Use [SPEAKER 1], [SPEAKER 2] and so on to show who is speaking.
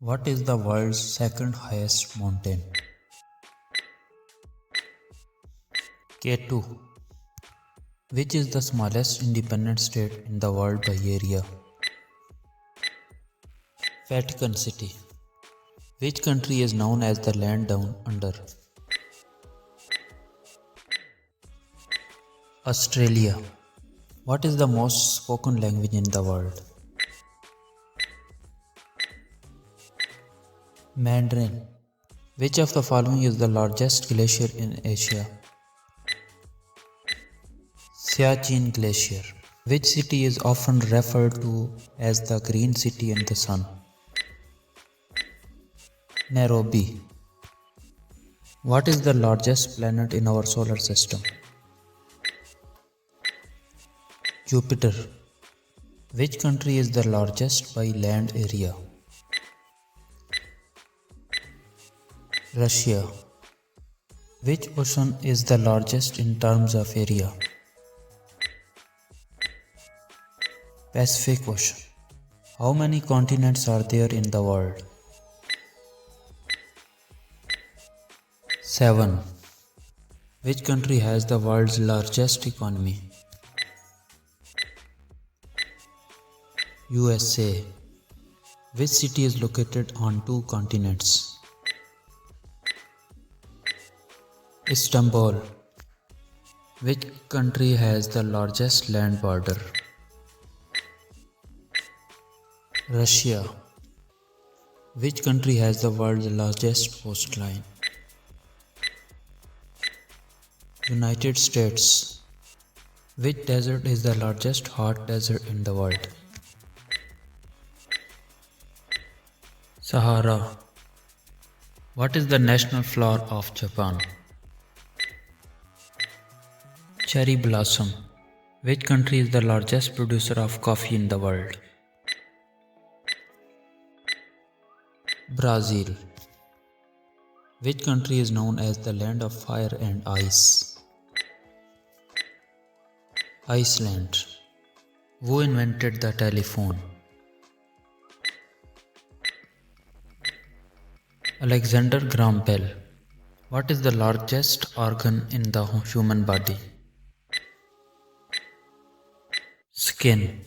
[SPEAKER 1] What is the world's second highest mountain? K2. Which is the smallest independent state in the world by area? Vatican City. Which country is known as the land down under? Australia. What is the most spoken language in the world? Mandarin. Which of the following is the largest glacier in Asia? Siachen Glacier. Which city is often referred to as the Green City in the Sun? Nairobi. What is the largest planet in our solar system? Jupiter. Which country is the largest by land area? Russia. Which ocean is the largest in terms of area? Pacific Ocean. How many continents are there in the world? 7. Which country has the world's largest economy? USA. Which city is located on 2 continents? Istanbul. Which country has the largest land border? Russia. Which country has the world's largest coastline? United States. Which desert is the largest hot desert in the world? Sahara. What is the national flower of Japan? Cherry blossom. Which country is the largest producer of coffee in the world? Brazil. Which country is known as the land of fire and ice? Iceland. Who invented the telephone? Alexander Graham Bell. What is the largest organ in the human body? Skin.